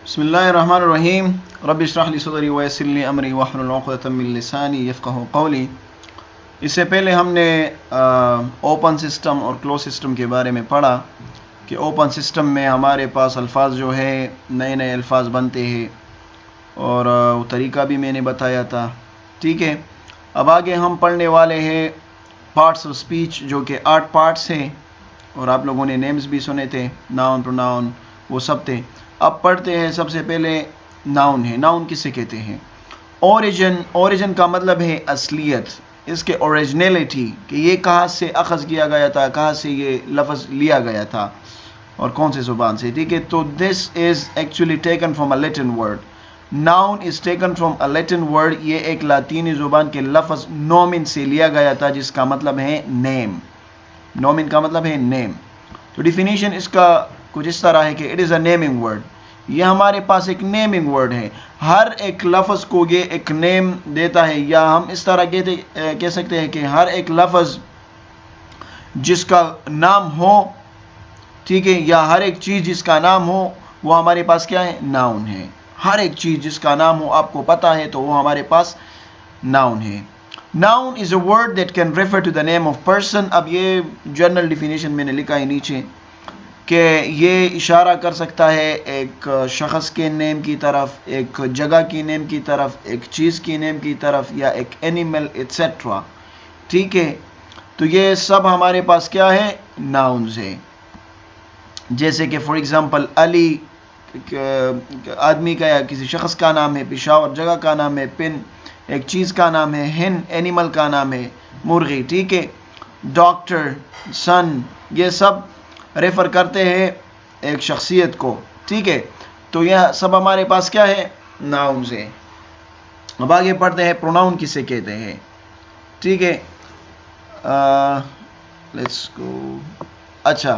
बिस्मिल्लाहिर्रहमानिर्रहीम रब्बि इश्रह ली सदरी व यस्सिर ली अमरी वहलुल उक़दतम मिन लिसानी यफ़क़हू क़ौली। इससे पहले हमने ओपन सिस्टम और क्लोज सिस्टम के बारे में पढ़ा कि ओपन सिस्टम में हमारे पास अल्फाज जो है नए नए अल्फाज बनते हैं और वो तरीका भी मैंने बताया था। ठीक है, अब आगे हम पढ़ने वाले हैं पार्ट्स ऑफ स्पीच, जो कि 8 पार्ट्स हैं और आप लोगों ने नेम्स भी सुने थे, नाउन प्रोनाउन वो सब थे। अब पढ़ते हैं। सबसे पहले नाउन है। नाउन किसे कहते हैं? ओरिजिन। ओरिजिन का मतलब है असलियत, इसके ओरिजिनलिटी कि ये कहाँ से अखज़ किया गया था, कहाँ से ये लफ्ज़ लिया गया था और कौन सी ज़ुबान से। ठीक है, तो this is actually taken from a Latin word. Noun is taken from a Latin word. ये एक लातीनी ज़ुबान के लफ्ज़ नोमिन से लिया गया था, जिसका मतलब है नेम। नोमिन का मतलब है नेम। तो डिफिनीशन इसका कुछ इस तरह है कि it is a naming word. ये हमारे पास एक नेमिंग वर्ड है। हर एक लफ्ज़ को ये एक नेम देता है, या हम इस तरह कह सकते हैं कि हर एक लफ्ज़ जिसका नाम हो, ठीक है, या हर एक चीज़ जिसका नाम हो, वो हमारे पास क्या है? नाउन है। हर एक चीज़ जिसका नाम हो, आपको पता है, तो वो हमारे पास नाउन है। Noun is a word that can refer to the name of person. अब ये जनरल डिफिनीशन मैंने लिखा है नीचे कि ये इशारा कर सकता है एक शख्स के नेम की तरफ, एक जगह की नेम की तरफ, एक चीज़ की नेम की तरफ, या एक एनिमल एट्सेट्रा। ठीक है, तो ये सब हमारे पास क्या है? नाउन्स है। जैसे कि फॉर एग्ज़ाम्पल अली आदमी का या किसी शख्स का नाम है, पेशावर जगह का नाम है, पिन एक चीज़ का नाम है, हिन एनिमल का नाम है, मुर्गी। ठीक है, डॉक्टर, सन, ये सब रेफ़र करते हैं एक शख्सियत को। ठीक है, तो यह सब हमारे पास क्या है? नाउन्स है। अब आगे पढ़ते हैं प्रोनाउन किसे कहते हैं। ठीक है, लेट्स गो। अच्छा,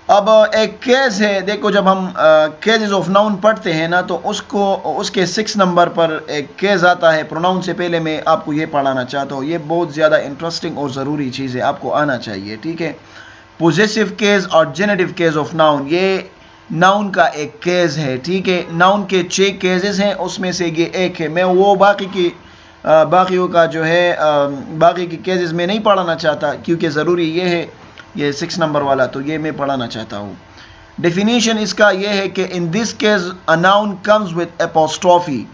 अब एक केस है। देखो, जब हम केसेस ऑफ नाउन पढ़ते हैं ना, तो उसके 6 नंबर पर एक केस आता है। प्रोनाउन से पहले मैं आपको ये पढ़ाना चाहता हूँ। ये बहुत ज़्यादा इंटरेस्टिंग और ज़रूरी चीज़ है, आपको आना चाहिए। ठीक है, पोजेसिव केस और जेनेटिव केस ऑफ नाउन, ये नाउन का एक केस है। ठीक है, नाउन के 6 केसेस हैं, उसमें से ये एक है। मैं वो बाकियों का जो है बाकी की केसेस में नहीं पढ़ाना चाहता, क्योंकि ज़रूरी ये है, ये 6 नंबर वाला, तो ये मैं पढ़ाना चाहता हूँ। डेफिनेशन इसका ये है कि in this case a noun comes with apostrophe.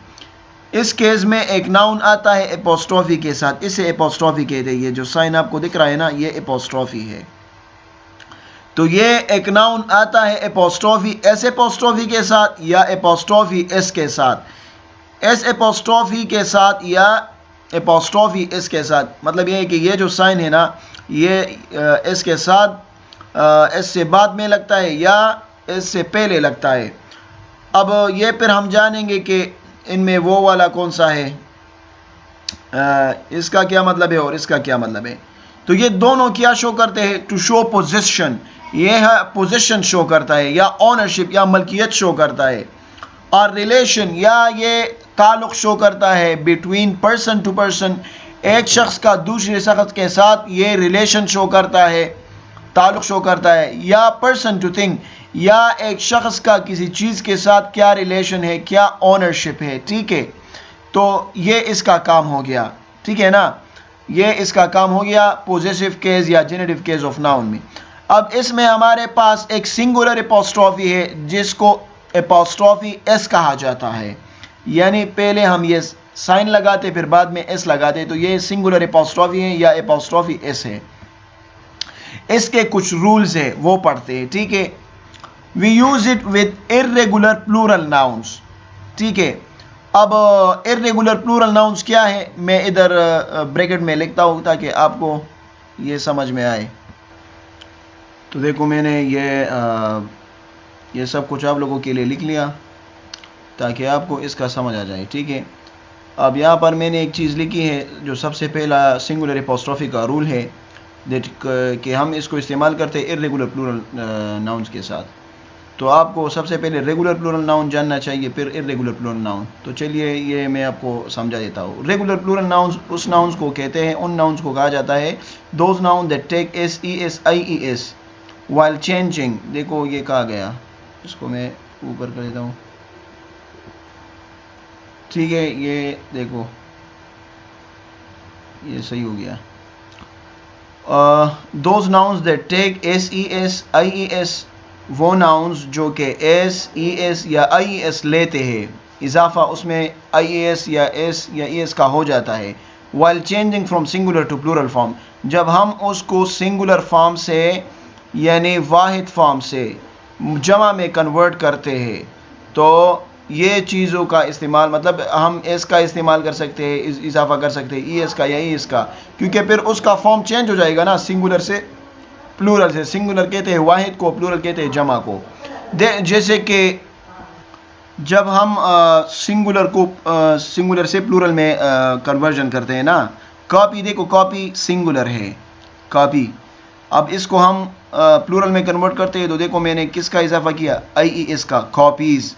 इस केस में एक नाउन आता है एपोस्ट्रोफी के साथ, इसे एपोस्ट्रोफी कहते हैं। ये जो साइन आपको दिख रहा है ना, ये एपोस्ट्रोफी है। तो ये एक नाउन आता है एपोस्ट्रोफी, एस एपोस्ट्रोफी के साथ या एपोस्ट्रोफी एस के साथ। एस एपोस्ट्रोफी के साथ या एपोस्ट्रोफी एस के साथ। मतलब ये है कि ये जो साइन है ना, ये एस के साथ, एस से बाद में लगता है या एस से पहले लगता है। अब ये फिर हम जानेंगे कि इनमें वो वाला कौन सा है, इसका क्या मतलब है और इसका क्या मतलब है। तो ये दोनों क्या शो करते हैं? To show position. ये है पोजीशन शो करता है, या ऑनरशिप या मलकियत शो करता है। और रिलेशन, या ये ताल्लुक शो करता है बिटवीन पर्सन टू पर्सन, एक शख्स का दूसरे शख्स के साथ ये रिलेशन शो करता है, ताल्लुक शो करता है। या पर्सन टू थिंग, या एक शख्स का किसी चीज़ के साथ क्या रिलेशन है, क्या ऑनरशिप है। ठीक है, तो ये इसका काम हो गया। ठीक है ना, ये इसका काम हो गया पोजेसिव केस या जेनेटिव केस ऑफ नाउन में। अब इसमें हमारे पास एक सिंगुलर एपोस्ट्रोफी है, जिसको एपोस्ट्रोफी एस कहा जाता है। यानी पहले हम ये साइन लगाते, फिर बाद में एस लगाते, तो ये सिंगुलर एपोस्ट्रोफी है या एपोस्ट्रोफी एस है। इसके कुछ रूल्स है, वो पढ़ते हैं। ठीक है, we use it with irregular plural nouns. ठीक है, अब इर्रेगुलर प्लूरल नाउन्स क्या है, मैं इधर ब्रैकेट में लिखता हूँ ताकि आपको ये समझ में आए। तो देखो, मैंने ये सब कुछ आप लोगों के लिए लिख लिया ताकि आपको इसका समझ आ जाए। ठीक है, अब यहाँ पर मैंने एक चीज़ लिखी है, जो सबसे पहला सिंगुलर एपोस्ट्रोफी का रूल है दैट कि हम इसको इस्तेमाल करते हैं इर्रेगुलर प्लूरल नाउन्स के साथ। तो आपको सबसे पहले रेगुलर प्लूरल नाउन जानना चाहिए, फिर इर्रेगुलर प्लूरल नाउन। तो चलिए ये मैं आपको समझा देता हूँ। रेगुलर प्लूरल नाउन्स उस नाउन्स को कहते हैं, उन नाउन्स को कहा जाता है those noun that take S E S I E S while changing. देखो ये कहा गया, इसको मैं ऊपर कर देता हूँ, ठीक है। ये देखो ये सही हो गया। Those nouns that take S E S I E S, वो नाउन्स जो कि एस ई एस या आई ई एस लेते हैं, इजाफा उसमें आई ई एस या एस या ई एस का हो जाता है। While changing from singular to plural form, जब हम उसको सिंगुलर फॉर्म से यानी वाहिद फॉर्म से जमा में कन्वर्ट करते हैं, तो ये चीज़ों का इस्तेमाल, मतलब हम एस का इस्तेमाल कर सकते हैं, इजाफा कर सकते हैं ई एस का या ई एस का, क्योंकि फिर उसका फॉर्म चेंज हो जाएगा ना, सिंगुलर से प्लूरल से। सिंगुलर कहते हैं वाहिद को, प्लूरल कहते हैं जमा को। जैसे कि जब हम सिंगुलर को सिंगुलर से प्लूरल में कन्वर्जन करते हैं ना, कॉपी, देखो कॉपी सिंगुलर है, कॉपी। अब इसको हम प्लूरल में कन्वर्ट करते हैं, तो देखो मैंने किसका इजाफा किया, आई ई एस का, कॉपीज़।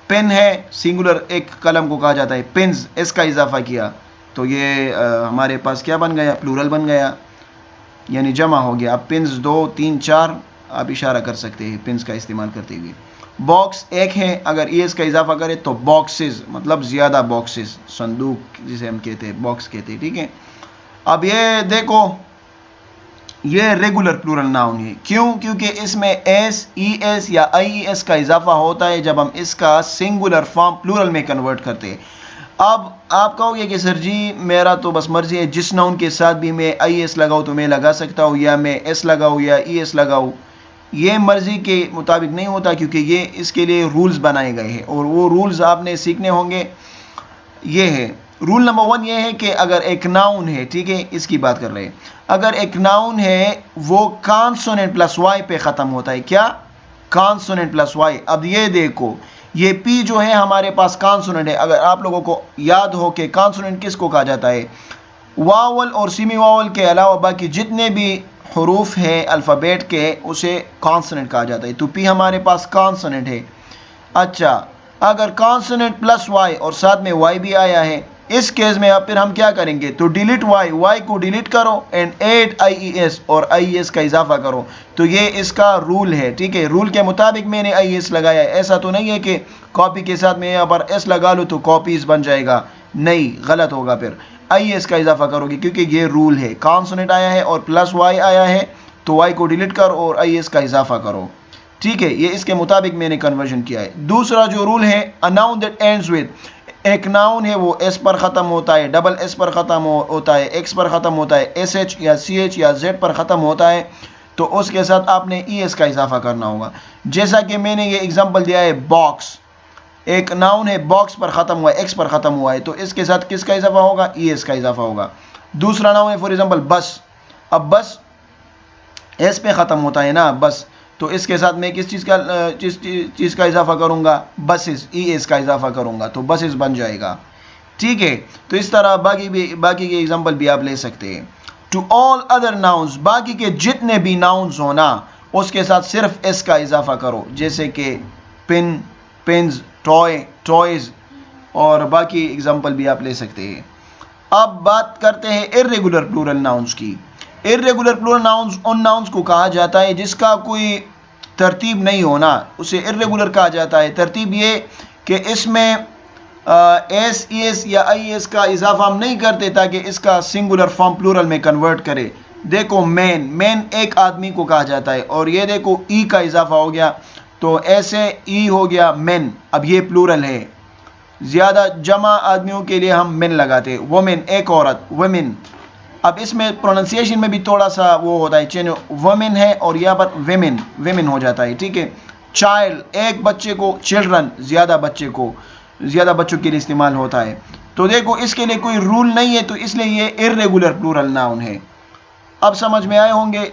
पेन है सिंगुलर, एक कलम को कहा जाता है, पेन्स, इसका इजाफा किया, तो ये हमारे पास क्या बन गया, प्लूरल बन गया, यानी जमा हो गया। अब पेन्स 2 3 4 आप इशारा कर सकते हैं पेन्स का इस्तेमाल करते हुए। बॉक्स एक है, अगर ई एस का इजाफा करें तो बॉक्सेस, मतलब ज़्यादा बॉक्सेस, संदूक जिसे हम कहते हैं, बॉक्स कहते हैं, ठीक है। अब ये देखो ये रेगुलर प्लूरल नाउन है, क्यों? क्योंकि इसमें एस ई एस या आई ई एस का इजाफा होता है जब हम इसका सिंगुलर फॉर्म प्लूरल में कन्वर्ट करते हैं। अब आप कहोगे कि सर जी मेरा तो बस मर्जी है, जिस नाउन के साथ भी मैं आई एस लगाऊँ तो मैं लगा सकता हूँ, या मैं एस लगाऊँ या ई एस लगाऊँ। ये मर्जी के मुताबिक नहीं होता, क्योंकि ये इसके लिए रूल्स बनाए गए हैं, और वो रूल्स आपने सीखने होंगे। ये है रूल नंबर 1, ये है कि अगर एक नाउन है, ठीक है, इसकी बात कर रहे हैं, अगर एक नाउन है वो कॉन्सोनेंट प्लस वाई पे ख़त्म होता है, क्या? Consonant plus y. अब ये देखो ये पी जो है हमारे पास कॉन्सोनेंट है। अगर आप लोगों को याद हो कि कॉन्सोनेंट किसको कहा जाता है, वावल और सेमी वावल के अलावा बाकी जितने भी हरूफ है अल्फ़ाबेट के, उसे कॉन्सोनेंट कहा जाता है। तो पी हमारे पास कॉन्सोनेंट है। अच्छा, अगर कॉन्सोनेंट प्लस वाई और साथ में वाई भी आया है, इस केस में अब फिर हम क्या करेंगे, तो डिलीट वाई, वाई को डिलीट करो and add I E S, और आई ई एस का इजाफा करो। तो ये इसका रूल है, ठीक है। रूल के मुताबिक मैंने आई एस लगाया है, ऐसा तो नहीं है कि कॉपी के साथ मैं यहाँ पर एस लगा लूँ तो कॉपीज बन जाएगा, नहीं, गलत होगा। फिर आई एस का इजाफा करोगे, क्योंकि ये रूल है, कॉन्सोनेंट आया है और प्लस वाई आया है, तो वाई को डिलीट करो और आई एस का इजाफा करो, ठीक है। ये इसके मुताबिक मैंने कन्वर्जन किया है। दूसरा जो रूल है, a noun that ends with, एक नाउन है वो एस पर ख़त्म होता है, डबल एस पर ख़त्म होता है, एक्स पर ख़त्म होता है, एस एच या सी एच या जेड पर ख़त्म होता है, तो उसके साथ आपने ई एस का इजाफा करना होगा। जैसा कि मैंने ये एग्जांपल दिया है, बॉक्स, एक नाउन है, बॉक्स पर ख़त्म हुआ है, एक्स पर ख़त्म हुआ है, तो इसके साथ किसका इजाफा होगा, ई एस का इजाफा होगा। दूसरा नाउन है फॉर एग्जाम्पल बस, अब बस एस पे ख़त्म होता है ना, बस, तो इसके साथ मैं किस चीज़ का इजाफा करूँगा, बसेस, ई एस का इजाफा करूँगा, तो बसेस बन जाएगा, ठीक है। तो इस तरह बाकी के एग्जांपल भी आप ले सकते हैं। टू ऑल अदर नाउन्स, बाकी के जितने भी नाउन्स हो ना, उसके साथ सिर्फ एस का इजाफा करो, जैसे कि पिन, पेन्स, टॉय, टॉयज़, और बाकी एग्जांपल भी आप ले सकते हैं। अब बात करते हैं इर्रेगुलर प्लूरल नाउन्स की। इर्रेगुलर प्लूरल नाउन्स उन नाउन्स को कहा जाता है जिसका कोई तरतीब नहीं होना, उसे इर्रेगुलर कहा जाता है। तरतीब ये कि इसमें एस ई एस या आई एस का इजाफा हम नहीं करते ताकि इसका सिंगुलर फॉर्म प्लूरल में कन्वर्ट करे। देखो मैन, मैन एक आदमी को कहा जाता है, और ये देखो ई का इजाफा हो गया, तो ऐसे ई हो गया मैन। अब ये प्लूरल है, ज़्यादा जमा आदमियों के लिए हम मेन लगाते हैं, वोमेन एक औरत, वोमेन। अब इसमें प्रोनाउंसिएशन में भी थोड़ा सा वो होता है, चेंज, वोमेन है और यहाँ पर वेमेन, वेमेन हो जाता है, ठीक है। चाइल्ड एक बच्चे को, चिल्ड्रन ज़्यादा बच्चों के लिए इस्तेमाल होता है। तो देखो इसके लिए कोई रूल नहीं है, तो इसलिए ये इर्रेगुलर प्लूरल नाउन है। अब समझ में आए होंगे,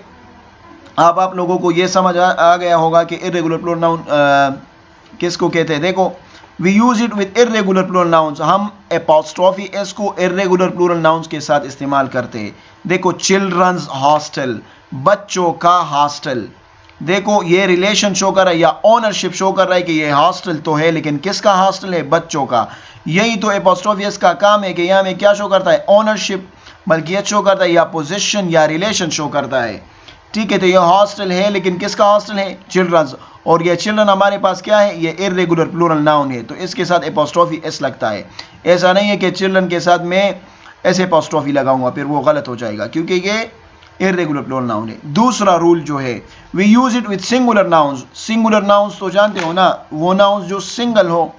अब आप लोगों को ये समझ आ गया होगा कि इर्रेगुलर प्लूरल नाउन किसको कहते हैं। देखो we use it with irregular plural nouns, हम एपोस्ट्रोफी एस को इर्रेगुलर प्लूरल नाउन्स के साथ इस्तेमाल करते हैं। देखो चिल्ड्रंस हॉस्टल, बच्चों का हॉस्टल, देखो ये रिलेशन शो कर रहा है या ओनरशिप शो कर रहा है कि ये हॉस्टल तो है, लेकिन किसका हॉस्टल है, बच्चों का। यही तो एपोस्ट्रोफी एस का काम है कि यहाँ में क्या शो करता है, ओनरशिप, मलकियत शो करता है, या पोजीशन या रिलेशन शो करता है। ठीक है, तो ये हॉस्टल है, लेकिन किसका हॉस्टल है? चिल्ड्रंस। और ये चिल्ड्रन हमारे पास क्या है? ये इर्रेगुलर प्लूरल नाउन है, तो इसके साथ एपोस्ट्रोफी एस लगता है। ऐसा नहीं है कि चिल्ड्रन के साथ मैं ऐसे एपोस्ट्रोफी लगाऊंगा, फिर वो गलत हो जाएगा, क्योंकि ये इर्रेगुलर प्लूरल नाउन है। दूसरा रूल जो है, we use it with singular nouns. Singular nouns तो जानते हो ना, वो नाउन्स जो सिंगल हो,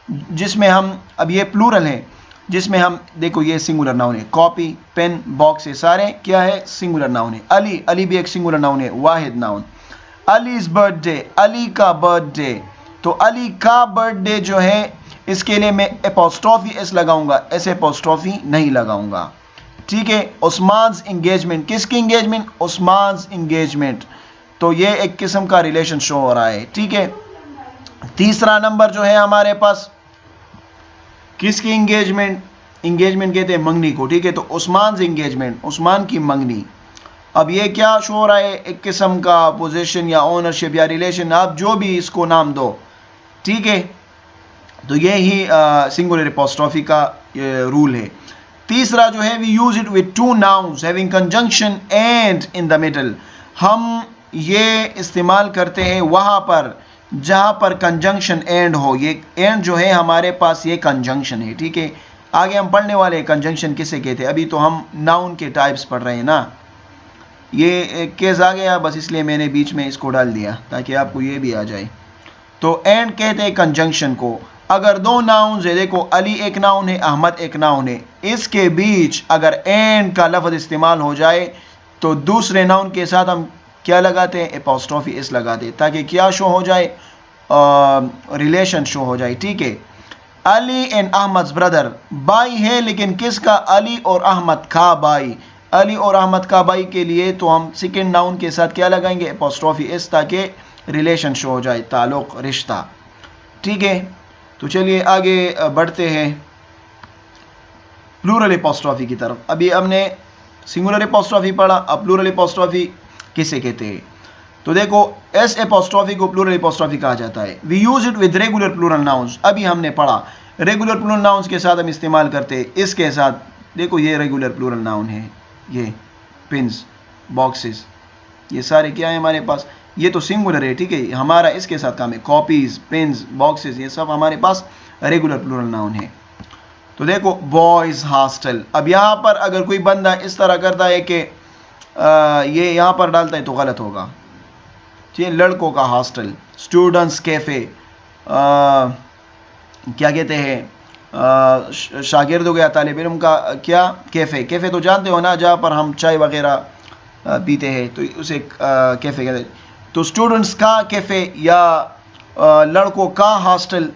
जिसमें हम, अब ये प्लूरल है, जिसमें हम, देखो ये सिंगुलर नाउन है, कॉपी, पेन, बॉक्स, ये सारे क्या है? सिंगुलर नाउन है। अली, अली भी एक सिंगुलर नाउन है, वाहिद नाउन। अलीज बर्थडे, अली का बर्थडे, तो अली का बर्थडे जो है, इसके लिए मैं एपोस्ट्रोफी एस लगाऊंगा, ऐसे एपोस्ट्रोफी नहीं लगाऊंगा, ठीक है। उस्मान्स इंगेजमेंट, किसकी इंगेजमेंट? उस्मान्स इंगेजमेंट, तो ये एक किस्म का रिलेशन शो हो रहा है, ठीक है। तीसरा नंबर जो है हमारे पास, किसकी इंगेजमेंट? इंगेजमेंट कहते हैं मंगनी को, ठीक है। तो उस्मान्स इंगेजमेंट, उस्मान की मंगनी। अब ये क्या शो हो रहा है? एक किस्म का पोजीशन या ओनरशिप या रिलेशन, आप जो भी इसको नाम दो, ठीक है। तो ये ही सिंगुलर एपोस्ट्रोफी का रूल है। तीसरा जो है, we use it with two nouns having conjunction and in the middle. हम ये इस्तेमाल करते हैं वहां पर जहां पर कंजंक्शन एंड हो। ये एंड जो है हमारे पास, ये कंजंक्शन है, ठीक है। आगे हम पढ़ने वाले हैं कंजंक्शन किसे कहते हैं। अभी तो हम नाउन के टाइप्स पढ़ रहे हैं ना। ये एक केस आ गया, बस इसलिए मैंने बीच में इसको डाल दिया ताकि आपको ये भी आ जाए। तो एंड कहते हैं कंजंक्शन को। अगर दो नाउन्स है, देखो अली एक नाउन है, अहमद एक नाउन है, इसके बीच अगर एंड का लफ्ज इस्तेमाल हो जाए तो दूसरे नाउन के साथ हम क्या लगाते हैं? एपोस्ट्रोफी एस लगाते हैं, ताकि क्या शो हो जाए? रिलेशन शो हो जाए, ठीक है। अली एंड अहमद ब्रदर, भाई है, लेकिन किसका? अली और अहमद का भाई। अली और अहमद का भाई के लिए तो हम सेकेंड नाउन के साथ क्या लगाएंगे? एपोस्ट्रोफी एस, ताकि रिलेशन शो हो जाए, ताल्लुक, रिश्ता, ठीक है। तो चलिए आगे बढ़ते हैं प्लूरल एपोस्ट्रोफी की तरफ। अभी हमने सिंगुलर एपोस्ट्रोफी पढ़ा, अब प्लूरल एपोस्ट्रोफी किसे कहते हैं? तो देखो, एस एपोस्ट्रोफी को प्लूरल एपोस्ट्रोफी कहा जाता है। We use it with regular plural nouns. अभी हमने पढ़ा रेगुलर प्लूरल नाउन्स के साथ हम इस्तेमाल करते हैं, इसके साथ। देखो ये रेगुलर प्लूरल नाउन है, ये पिन्स, बॉक्सेस, ये सारे क्या है हमारे पास? ये तो सिंगुलर है, ठीक है। हमारा इसके साथ काम है, कॉपीज, पेन्स, बॉक्सेस, ये सब हमारे पास रेगुलर प्लूरल नाउन है। तो देखो बॉयज हॉस्टल। अब यहाँ पर अगर कोई बंदा इस तरह करता है कि ये यहाँ पर डालता है तो गलत होगा, ठीक है। लड़कों का हॉस्टल, स्टूडेंट्स कैफे, क्या कहते हैं, शागिर्दों या तालिब इल्म का क्या? कैफे। कैफे तो जानते हो ना, जहाँ पर हम चाय वगैरह पीते हैं, तो उसे कैफे कहते हैं। तो स्टूडेंट्स का कैफे या लड़कों का हॉस्टल,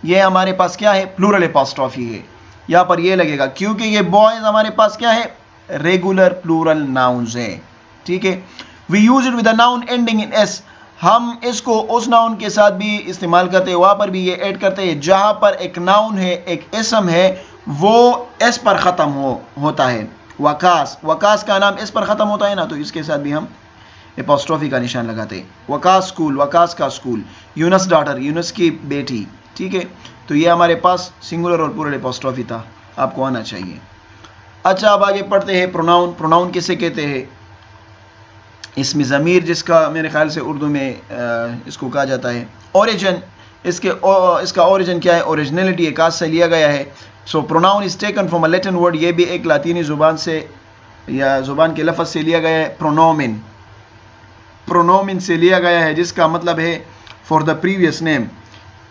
ये हमारे पास क्या है? प्लूरल एपोस्ट्रोफी है। यहाँ पर ये लगेगा क्योंकि ये बॉयज हमारे पास क्या है? रेगुलर प्लूरल नाउन्स है, ठीक है। We use it with a noun ending in S. हम इसको उस नाउन के साथ भी इस्तेमाल करते हैं, वहाँ पर भी ये ऐड करते हैं जहाँ पर एक नाउन है, एक इसम है, वो एस पर ख़त्म होता है। वकास, वकास का नाम एस पर ख़त्म होता है ना, तो इसके साथ भी हम एपोस्ट्रोफी का निशान लगाते हैं। वकास स्कूल, वकास का स्कूल। यूनस डॉटर, यूनस की बेटी, ठीक है। तो ये हमारे पास सिंगुलर और प्लूरल एपोस्ट्रोफी था, आपको आना चाहिए। अच्छा, अब आगे पढ़ते हैं प्रोनाउन। प्रोनाउन किसे कहते हैं? इसमें ज़मीर, जिसका मेरे ख्याल से उर्दू में इसको कहा जाता है। ओरिजिन, इसका ओरिजिन क्या है? ओरिजिनलिटी, एक आज से लिया गया है। So pronoun is taken from a Latin word, ये भी एक लातीनी ज़ुबान से या ज़ुबान के लफ्ज़ से लिया गया है। प्रोनोमिन, प्रोनोमिन से लिया गया है, जिसका मतलब है फॉर द प्रीवियस नेम,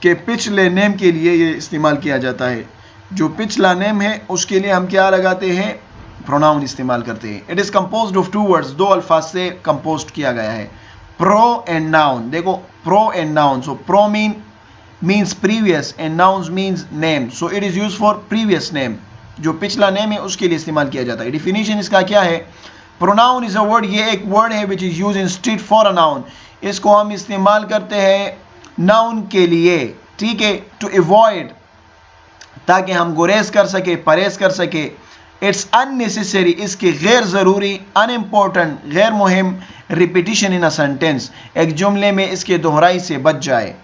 के पिछले नेम के लिए ये इस्तेमाल किया जाता है। जो पिछला नेम है उसके लिए हम क्या लगाते हैं? प्रोनाउन इस्तेमाल करते हैं। It is composed of two words, दो अल्फाज से कंपोज्ड किया गया है, प्रो एंड नाउन। देखो pro and noun, so pro means previous and noun means name, so it is use for previous name, जो पिछला नेम है उसके लिए इस्तेमाल किया जाता है। डिफिनीशन इसका क्या है? प्रोनाउन इज अ वर्ड, ये एक वर्ड है which is use instead for a noun. इसको हम इस्तेमाल करते हैं नाउन के लिए, ठीक है, टू अवॉइड, ताकि हम गुरेज कर सके, परहेज कर सके। इट्स अननेसेसरी, इसकी गैर ज़रूरी, अनइम्पोर्टेंट, गैर मुहिम, रिपीटिशन इन अ सेंटेंस, एक जुमले में इसके दोहराई से बच जाए।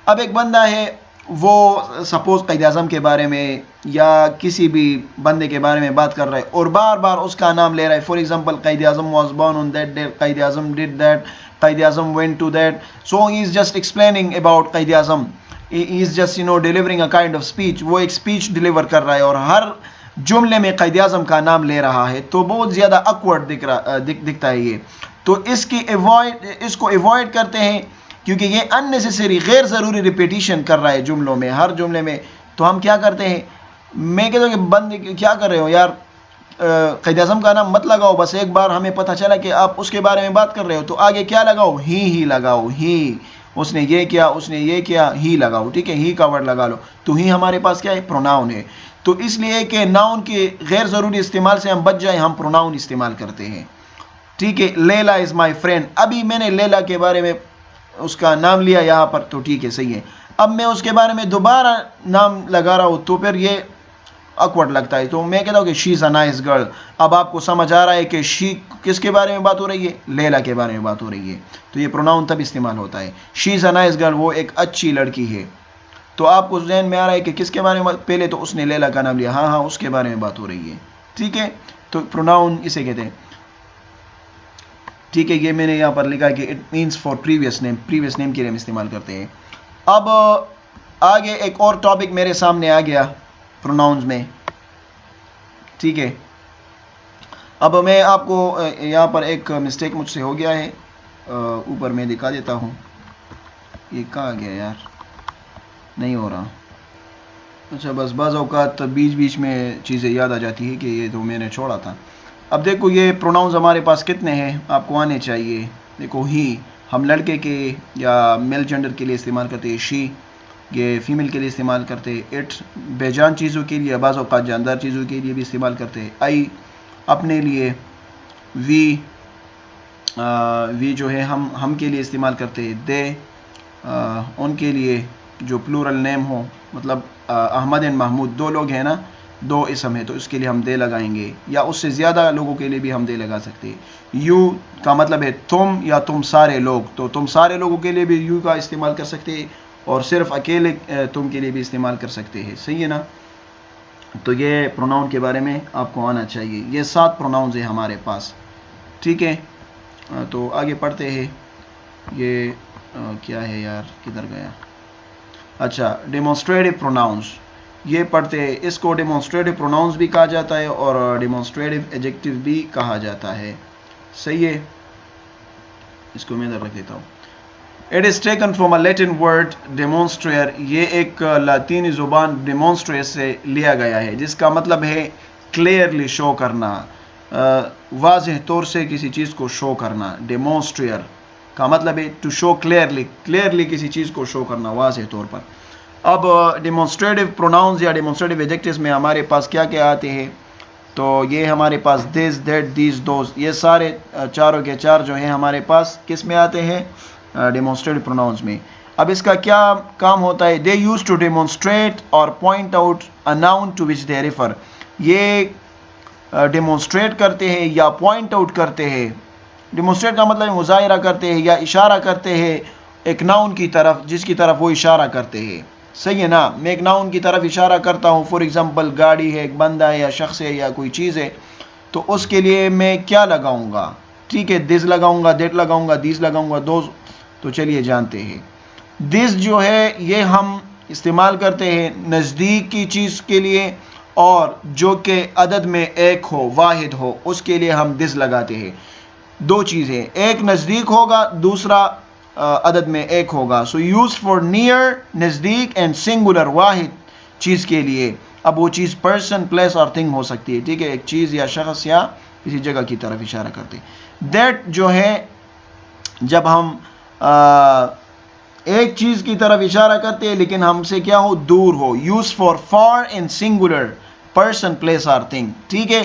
अब एक बंदा है, वो सपोज क़ायद आज़म के बारे में या किसी भी बंदे के बारे में बात कर रहा है और बार बार उसका नाम ले रहा है। For example, Quaid Azam was born on that day, Quaid Azam did that, Quaid Azam went to that. So he is just explaining about Quaid Azam, he is just delivering a kind of speech. वो एक स्पीच डिलीवर कर रहा है और हर जुमले में क़ायद आज़म का नाम ले रहा है, तो बहुत ज़्यादा awkward दिखता है ये। तो इसको अवॉइड करते हैं क्योंकि ये अननेसेसरी गैर ज़रूरी रिपीटिशन कर रहा है जुमलों में, हर जुमले में। तो हम क्या करते हैं, मैं कहता हूँ कि बंदे क्या कर रहे हो यार, क़ायद आज़म का नाम मत लगाओ। बस एक बार हमें पता चला कि आप उसके बारे में बात कर रहे हो तो आगे क्या लगाओ, ही लगाओ। ही, उसने ये किया, उसने ये किया, ही लगाओ। ठीक है, ही का वर्ड लगा लो। तो ही हमारे पास क्या है, प्रोनाउन है। तो इसलिए कि नाउन के गैर ज़रूरी इस्तेमाल से हम बच जाए, हम प्रोनाउन इस्तेमाल करते हैं। ठीक है, लेला इज़ माई फ्रेंड। अभी मैंने लेला के बारे में उसका नाम लिया यहाँ पर, तो ठीक है, सही है। अब मैं उसके बारे में दोबारा नाम लगा रहा हूँ तो फिर ये awkward लगता है। तो मैं कहता हूँ कि she is a nice girl. अब आपको समझ आ रहा है कि शी किसके बारे में बात हो रही है, लेला के बारे में बात हो रही है। तो ये प्रोनाउन तब इस्तेमाल होता है, she is a nice girl, वो एक अच्छी लड़की है। तो आपको ज़हन में आ रहा है कि किसके बारे में, पहले तो उसने लेला का नाम लिया, हाँ हाँ उसके बारे में बात हो रही है। ठीक है, तो प्रोनाउन इसे कहते हैं। ठीक है, ये मैंने यहाँ पर लिखा कि it means for previous name, previous name के लिए हम इस्तेमाल करते हैं। अब आगे एक और टॉपिक मेरे सामने आ गया प्रोनाउंस में। ठीक है, अब मैं आपको यहाँ पर एक मिस्टेक मुझसे हो गया है, ऊपर मैं दिखा देता हूँ। ये कहाँ गया यार, नहीं हो रहा। अच्छा, बस बाज़ औक़ात बीच बीच में चीज़ें याद आ जाती है कि ये तो मैंने छोड़ा था। अब देखो, ये प्रोनाउंस हमारे पास कितने हैं, आपको आने चाहिए। देखो, ही हम लड़के के या मेल जेंडर के लिए इस्तेमाल करते हैं, शी ये फीमेल के लिए इस्तेमाल करते हैं, इट बेजान चीज़ों के लिए, बाज़ औक़ात जानदार चीज़ों के लिए भी इस्तेमाल करते हैं, आई अपने लिए, वी जो है हम के लिए इस्तेमाल करते हैं, दे उनके लिए जो प्लूरल नेम हो, मतलब अहमद एंड महमूद दो लोग हैं ना, दो इसम है तो इसके लिए हम दे लगाएंगे, या उससे ज़्यादा लोगों के लिए भी हम दे लगा सकते हैं। यू का मतलब है तुम या तुम सारे लोग, तो तुम सारे लोगों के लिए भी यू का इस्तेमाल कर सकते हैं और सिर्फ अकेले तुम के लिए भी इस्तेमाल कर सकते हैं। सही है ना। तो ये प्रोनाउन के बारे में आपको आना चाहिए। ये 7 प्रोनाउंस है हमारे पास। ठीक है, तो आगे पढ़ते हैं। ये क्या है यार, किधर गया। अच्छा, डेमोन्स्ट्रेटिव प्रोनाउंस ये पढ़ते हैं। इसको डेमोन्स्ट्रेटिव प्रोनाउंस भी कहा जाता है और डेमोन्स्ट्रेटिव एडजेक्टिव भी कहा जाता है। सही है, इसको मैं इधर रख देता हूँ। It is taken from a Latin word demonstrare. ये एक लातीनी ज़ुबान डेमोन्स्ट्रेट से लिया गया है, जिसका मतलब है क्लियरली शो करना, वाज़ेह तौर से किसी चीज़ को शो करना। डेमोन्स्ट्रेयर का मतलब है टू शो क्लियरली, क्लियरली किसी चीज़ को शो करना वाज़ेह तौर पर। अब डेमोन्स्ट्रेटिव प्रोनाउंस या डेमोन्स्ट्रेटिव एडजेक्टिव्स में हमारे पास क्या क्या आते हैं, तो ये हमारे पास दिस, दैट, दीज, दोज, ये सारे चारों के चार जो हैं हमारे पास किस में आते हैं, डेमोन्स्ट्रेटिव प्रोनाउंस में। अब इसका क्या काम होता है, दे यूज टू डेमोन्स्ट्रेट और point out a noun to which they refer. ये डेमोन्स्ट्रेट करते हैं या पॉइंट आउट करते हैं। डेमोन्स्ट्रेट का मतलब मुज़ाहिरा करते हैं या इशारा करते हैं एक नाउन की तरफ जिसकी तरफ वो इशारा करते हैं। सही है ना। मैं एक नाउन की तरफ इशारा करता हूँ, फॉर एग्जांपल गाड़ी है, एक बंदा है या शख्स है या कोई चीज़ है, तो उसके लिए मैं क्या लगाऊंगा। ठीक है, दिस लगाऊंगा, दैट लगाऊंगा, दीज लगाऊंगा, दोज। तो चलिए जानते हैं। दिस जो है ये हम इस्तेमाल करते हैं नज़दीक की चीज़ के लिए, और जो कि अदद में एक हो, वाहिद हो, उसके लिए हम दिस लगाते हैं। दो चीज़ें, एक नज़दीक होगा, दूसरा अदद में एक होगा। सो यूज फॉर नियर, नज़दीक, एंड सिंगुलर, वाहिद चीज़ के लिए। अब वो चीज़ पर्सन, प्लेस और थिंग हो सकती है। ठीक है, एक चीज़ या शख्स या किसी जगह की तरफ इशारा करते हैं। दैट जो है जब हम एक चीज़ की तरफ इशारा करते हैं लेकिन हमसे क्या हो, दूर हो। Use for far and singular, person, place और थिंग। ठीक है।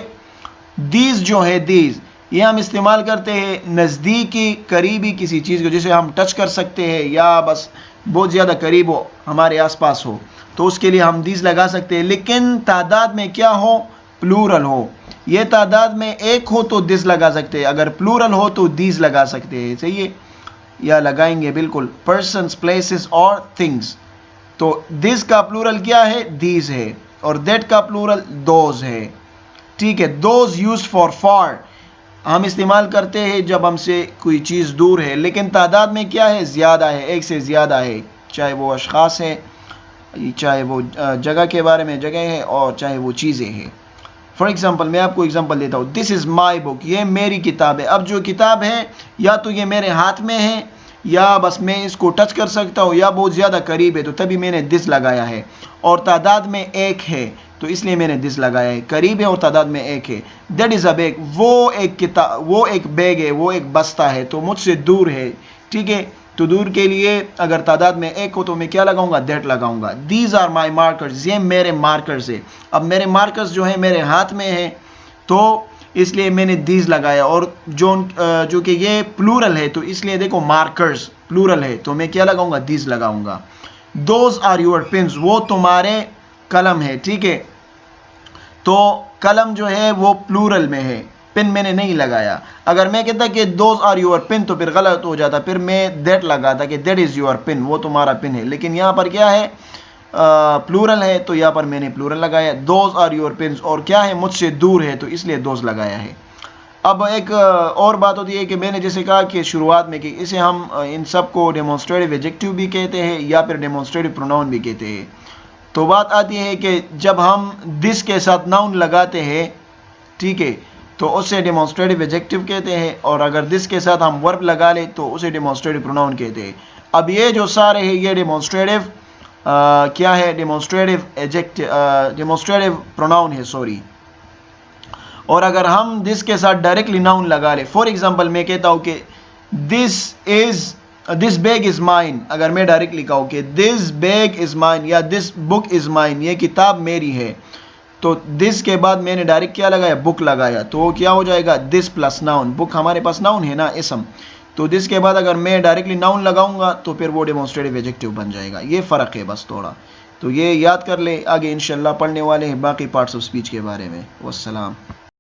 दीज जो है, दीज ये हम इस्तेमाल करते हैं नज़दीकी, करीबी किसी चीज़ को जिसे हम टच कर सकते हैं या बस बहुत ज़्यादा करीब हो, हमारे आसपास हो, तो उसके लिए हम दीज लगा सकते हैं। लेकिन तादाद में क्या हो, प्लूरल हो। ये तादाद में एक हो तो दिस लगा सकते हैं, अगर प्लूरल हो तो दीज लगा सकते हैं। सही है, या लगाएंगे बिल्कुल। पर्सन्स, प्लेसेस और थिंग्स। तो दिस का प्लूरल क्या है? दीज है, और दैट का प्लूरल दोज है। ठीक है, दोज यूज्ड फॉर हम इस्तेमाल करते हैं जब हमसे कोई चीज़ दूर है, लेकिन तादाद में क्या है? ज़्यादा है, एक से ज़्यादा है, चाहे वो अशख़ास है, चाहे वो जगह के बारे में जगह है, और चाहे वो चीज़ें हैं। फॉर एग्ज़ाम्पल मैं आपको एग्जांपल देता हूँ, दिस इज़ माई बुक, ये मेरी किताब है। अब जो किताब है या तो ये मेरे हाथ में है, या बस मैं इसको टच कर सकता हूँ, या बहुत ज़्यादा करीब है, तो तभी मैंने दिस लगाया है। और तादाद में एक है, तो इसलिए मैंने दिस लगाया है। करीब है और तादाद में एक है। दैट इज़ अ बैग, वो एक किताब, वो एक बैग है, वो एक बस्ता है, तो मुझसे दूर है। ठीक है, तो दूर के लिए अगर तादाद में एक हो तो मैं क्या लगाऊंगा? दैट लगाऊंगा। दीज आर माई मार्कर्स, ये मेरे मार्कर्स है। अब मेरे मार्कर्स जो है मेरे हाथ में है, तो इसलिए मैंने दीज लगाया। और जो कि ये प्लूरल है, तो इसलिए देखो मार्कर्स प्लूरल है, तो मैं क्या लगाऊंगा? दीज लगाऊंगा। दोज आर योर पेन्स, वो तुम्हारे कलम है। ठीक है, तो कलम जो है वो प्लूरल में है, पेन मैंने नहीं लगाया। अगर मैं कहता कि दोज आर योर पेन तो फिर गलत हो जाता, फिर मैं दैट लगाता कि दैट इज़ योर पेन, वो तुम्हारा पेन है। लेकिन यहाँ पर क्या है? प्लूरल है, तो यहाँ पर मैंने प्लूरल लगाया। दोज आर योर पेन्स, और क्या है? मुझसे दूर है, तो इसलिए दोज लगाया है। अब एक और बात होती है कि मैंने जैसे कहा कि शुरुआत में कि इसे हम इन सब को डेमोन्स्ट्रेटिव एडजेक्टिव भी कहते हैं, या फिर डेमोन्स्ट्रेटिव प्रोनाउन भी कहते हैं। तो बात आती है कि जब हम दिस के साथ नाउन लगाते हैं, ठीक है, तो उसे डेमोन्स्ट्रेटिव एडजेक्टिव कहते हैं, और अगर दिस के साथ हम वर्ब लगा ले तो उसे डेमोन्स्ट्रेटिव प्रोनाउन कहते हैं। अब ये जो सारे हैं ये डेमोन्स्ट्रेटिव क्या है? डेमोन्स्ट्रेटिव एडजेक्टिव, डेमोन्स्ट्रेटिव प्रोनाउन है, सॉरी। और अगर हम दिस के साथ डायरेक्टली नाउन लगा ले, फॉर एग्जांपल मैं कहता हूँ कि दिस बैग इज़ माइन, अगर मैं डायरेक्टली कहूँ कि दिस बैग इज़ माइन या दिस बुक इज़ माइन, ये किताब मेरी है, तो दिस के बाद मैंने डायरेक्ट क्या लगाया? बुक लगाया, तो क्या हो जाएगा? This plus noun. बुक हमारे पास नाउन है ना, इसम, तो दिस के बाद अगर मैं डायरेक्टली नाउन लगाऊंगा तो फिर वो डेमोन्स्ट्रेटिव एडजेक्टिव बन जाएगा। ये फ़र्क है बस थोड़ा, तो ये याद कर ले। आगे इंशाल्लाह पढ़ने वाले हैं बाकी पार्ट्स ऑफ स्पीच के बारे में। वस्सलाम।